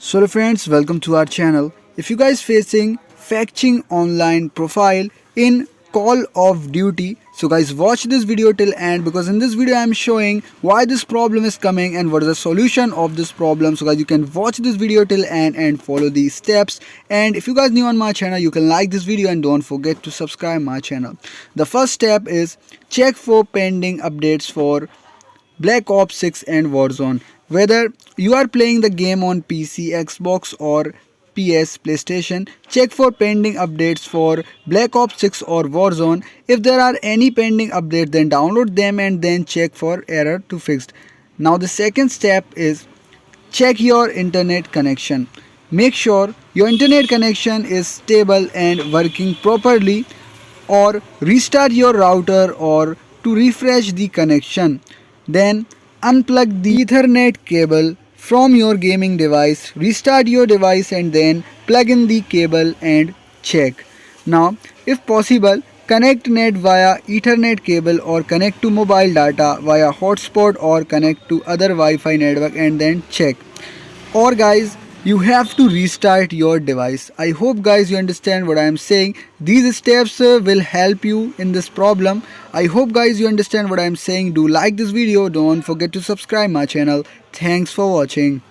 So hello friends, welcome to our channel. If you guys facing fetching online profile in Call of Duty, so guys watch this video till end because in this video I am showing why this problem is coming and what is the solution of this problem. So guys you can watch this video till end and follow these steps. And if you guys new on my channel, you can like this video and don't forget to subscribe my channel. The first step is check for pending updates for Black Ops 6 and Warzone. Whether you are playing the game on PC, Xbox or PS, PlayStation, check for pending updates for Black Ops 6 or Warzone. If there are any pending updates, then download them and then check for error to fixed. Now the second step is check your internet connection. Make sure your internet connection is stable and working properly, or restart your router or to refresh the connection. Then unplug the Ethernet cable from your gaming device, restart your device and then plug in the cable and check. Now if possible, connect net via Ethernet cable or connect to mobile data via hotspot or connect to other Wi-Fi network and then check. Or guys, you have to restart your device. I hope guys you understand what I am saying. These steps will help you in this problem. I hope guys you understand what I am saying. Do like this video. Don't forget to subscribe my channel. Thanks for watching.